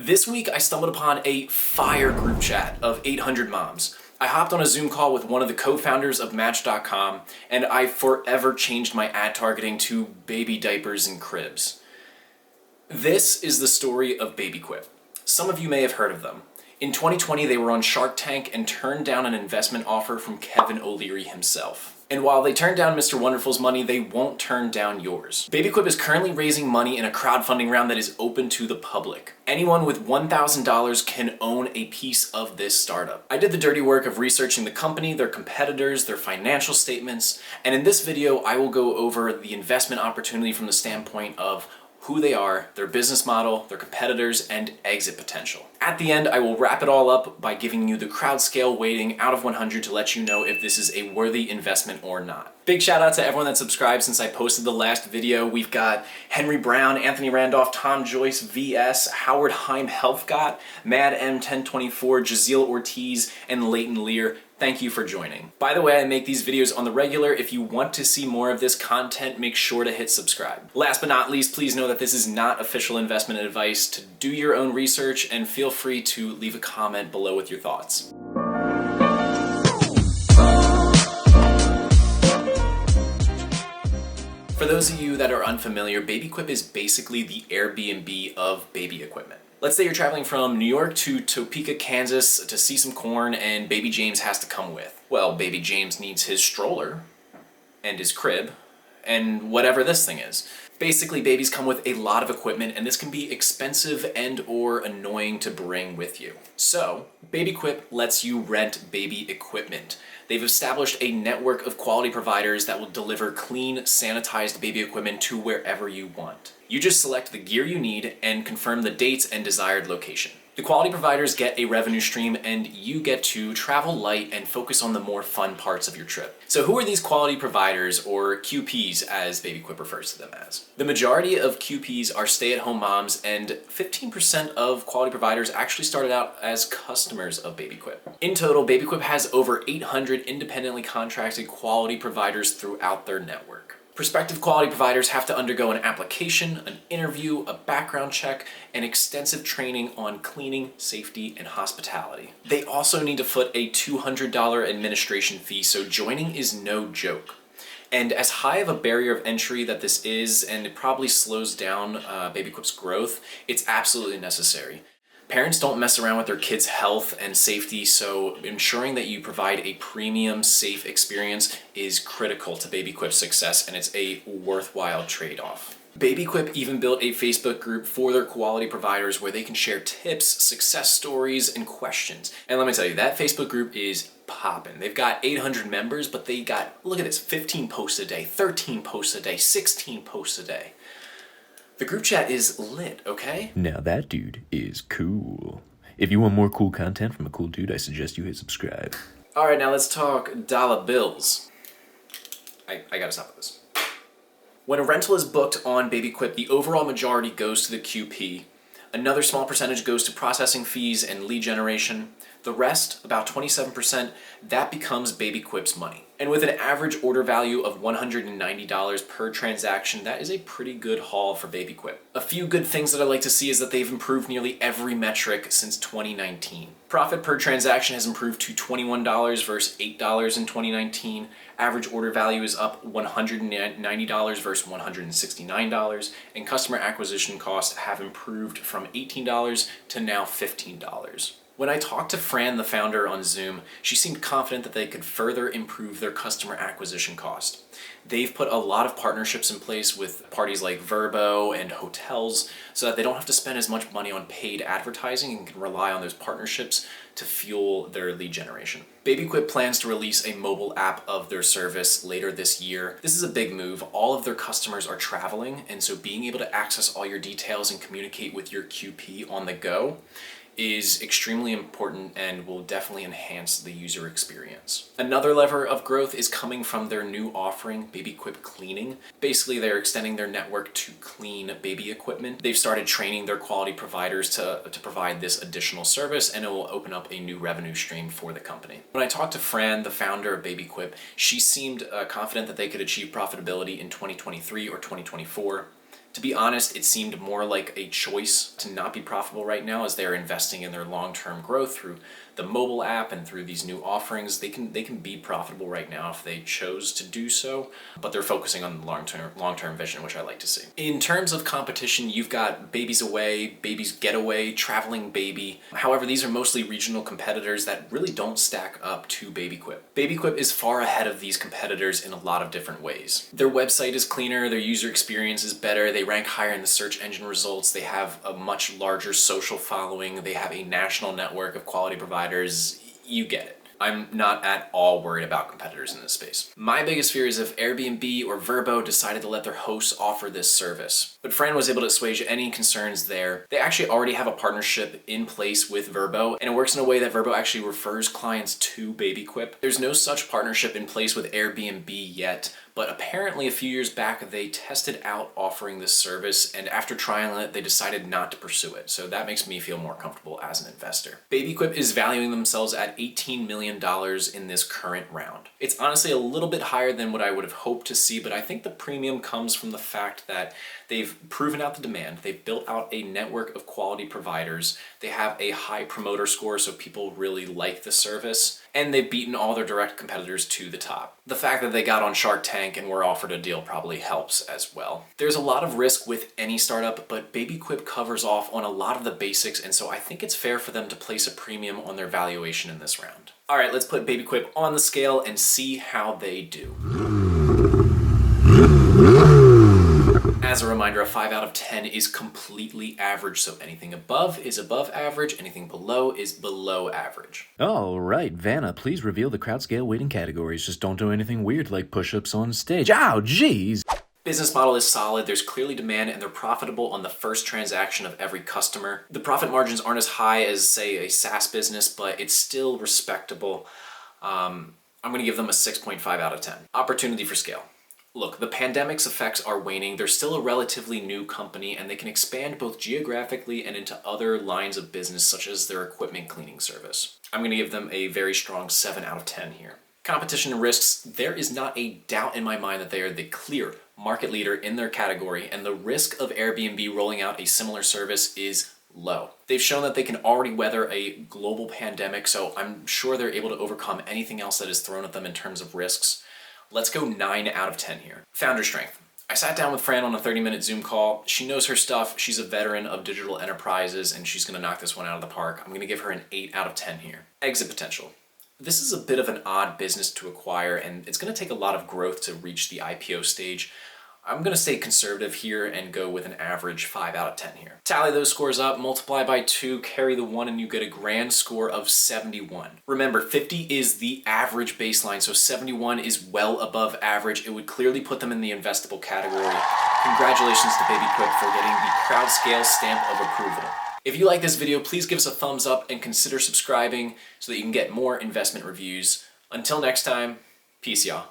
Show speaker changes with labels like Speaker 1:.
Speaker 1: This week I stumbled upon a fire group chat of 800 moms. I hopped on a Zoom call with one of the co-founders of Match.com, and I forever changed my ad targeting to baby diapers and cribs. This is the story of Babyquip. Some of you may have heard of them. In 2020, they were on Shark Tank and turned down an investment offer from Kevin O'Leary himself. And while they turned down Mr. Wonderful's money, they won't turn down yours. Babyquip is currently raising money in a crowdfunding round that is open to the public. Anyone with $1,000 can own a piece of this startup. I did the dirty work of researching the company, their competitors, their financial statements, and in this video, I will go over the investment opportunity from the standpoint of who they are, their business model, their competitors, and exit potential. At the end, I will wrap it all up by giving you the Crowdscale weighting out of 100 to let you know if this is a worthy investment or not. Big shout out to everyone that subscribed since I posted the last video. We've got Henry Brown, Anthony Randolph, Tom Joyce, VS, Howard Heim Healthgott, Mad M1024, Jazeel Ortiz, and Leighton Lear. Thank you for joining. By the way, I make these videos on the regular. If you want to see more of this content, make sure to hit subscribe. Last but not least, please know that this is not official investment advice. To do your own research, and feel free to leave a comment below with your thoughts. For those of you that are unfamiliar, Babyquip is basically the Airbnb of baby equipment. Let's say you're traveling from New York to Topeka, Kansas to see some corn and baby James has to come with. Well, baby James needs his stroller and his crib and whatever this thing is. Basically, babies come with a lot of equipment and this can be expensive and or annoying to bring with you. So, Babyquip lets you rent baby equipment. They've established a network of quality providers that will deliver clean, sanitized baby equipment to wherever you want. You just select the gear you need and confirm the dates and desired location. The quality providers get a revenue stream and you get to travel light and focus on the more fun parts of your trip. So who are these quality providers, or QPs as Babyquip refers to them as? The majority of QPs are stay-at-home moms, and 15% of quality providers actually started out as customers of Babyquip. In total, Babyquip has over 800 independently contracted quality providers throughout their network. Prospective quality providers have to undergo an application, an interview, a background check, and extensive training on cleaning, safety, and hospitality. They also need to foot a $200 administration fee, so joining is no joke. And as high of a barrier of entry that this is, and it probably slows down Babyquip's growth, it's absolutely necessary. Parents don't mess around with their kids' health and safety, so ensuring that you provide a premium, safe experience is critical to Babyquip's success, and it's a worthwhile trade-off. Babyquip even built a Facebook group for their quality providers where they can share tips, success stories, and questions. And let me tell you, that Facebook group is popping. They've got 800 members, but they got, look at this, 15 posts a day, 13 posts a day, 16 posts a day. The group chat is lit, okay?
Speaker 2: Now that dude is cool. If you want more cool content from a cool dude, I suggest you hit subscribe.
Speaker 1: All right, now let's talk dollar bills. I gotta stop with this. When a rental is booked on Babyquip, the overall majority goes to the QP. Another small percentage goes to processing fees and lead generation. The rest, about 27%, that becomes Babyquip's money. And with an average order value of $190 per transaction, that is a pretty good haul for Babyquip. A few good things that I like to see is that they've improved nearly every metric since 2019. Profit per transaction has improved to $21 versus $8 in 2019. Average order value is up $190 versus $169, and customer acquisition costs have improved from $18 to now $15. When I talked to Fran, the founder, on Zoom, she seemed confident that they could further improve their customer acquisition cost. They've put a lot of partnerships in place with parties like Vrbo and hotels so that they don't have to spend as much money on paid advertising and can rely on those partnerships to fuel their lead generation. Babyquip plans to release a mobile app of their service later this year. This is a big move. All of their customers are traveling, and so being able to access all your details and communicate with your QP on the go is extremely important and will definitely enhance the user experience. Another lever of growth is coming from their new offering, Babyquip Cleaning. Basically, they're extending their network to clean baby equipment. They've started training their quality providers to provide this additional service, and it will open up a new revenue stream for the company. When I talked to Fran, the founder of Babyquip, she seemed confident that they could achieve profitability in 2023 or 2024. To be honest, it seemed more like a choice to not be profitable right now as they're investing in their long-term growth through the mobile app and through these new offerings. They can be profitable right now if they chose to do so, but they're focusing on the long-term vision, which I like to see. In terms of competition, you've got Babies Away, Babies Getaway, Traveling Baby. However, these are mostly regional competitors that really don't stack up to Babyquip. Babyquip is far ahead of these competitors in a lot of different ways. Their website is cleaner, their user experience is better, they rank higher in the search engine results, they have a much larger social following, they have a national network of quality providers. You get it. I'm not at all worried about competitors in this space. My biggest fear is if Airbnb or Vrbo decided to let their hosts offer this service. But Fran was able to assuage any concerns there. They actually already have a partnership in place with Vrbo, and it works in a way that Vrbo actually refers clients to Babyquip. There's no such partnership in place with Airbnb yet, but apparently a few years back they tested out offering this service, and after trialing it, they decided not to pursue it. So that makes me feel more comfortable as an investor. Babyquip is valuing themselves at $18 million in this current round. It's honestly a little bit higher than what I would have hoped to see, but I think the premium comes from the fact that they've proven out the demand, they've built out a network of quality providers, they have a high promoter score so people really like the service, and they've beaten all their direct competitors to the top. The fact that they got on Shark Tank and were offered a deal probably helps as well. There's a lot of risk with any startup, but Babyquip covers off on a lot of the basics, and so I think it's fair for them to place a premium on their valuation in this round. All right, let's put Babyquip on the scale and see how they do. As a reminder, a 5 out of 10 is completely average, so anything above is above average, anything below is below average.
Speaker 2: All right, Vanna, please reveal the Crowdscale weighting categories. Just don't do anything weird like push-ups on stage. Ow, jeez!
Speaker 1: Business model is solid, there's clearly demand, and they're profitable on the first transaction of every customer. The profit margins aren't as high as, say, a SaaS business, but it's still respectable. I'm going to give them a 6.5 out of 10. Opportunity for scale. Look, the pandemic's effects are waning. They're still a relatively new company, and they can expand both geographically and into other lines of business, such as their equipment cleaning service. I'm going to give them a very strong 7 out of 10 here. Competition and risks, there is not a doubt in my mind that they are the clear market leader in their category, and the risk of Airbnb rolling out a similar service is low. They've shown that they can already weather a global pandemic, so I'm sure they're able to overcome anything else that is thrown at them in terms of risks. Let's go 9 out of 10 here. Founder strength. I sat down with Fran on a 30-minute Zoom call. She knows her stuff. She's a veteran of digital enterprises, and she's going to knock this one out of the park. I'm going to give her an 8 out of 10 here. Exit potential. This is a bit of an odd business to acquire, and it's going to take a lot of growth to reach the IPO stage. I'm going to stay conservative here and go with an average 5 out of 10 here. Tally those scores up, multiply by 2, carry the 1, and you get a grand score of 71. Remember, 50 is the average baseline, so 71 is well above average. It would clearly put them in the investable category. Congratulations to Babyquip for getting the Crowdscale stamp of approval. If you like this video, please give us a thumbs up and consider subscribing so that you can get more investment reviews. Until next time, peace y'all.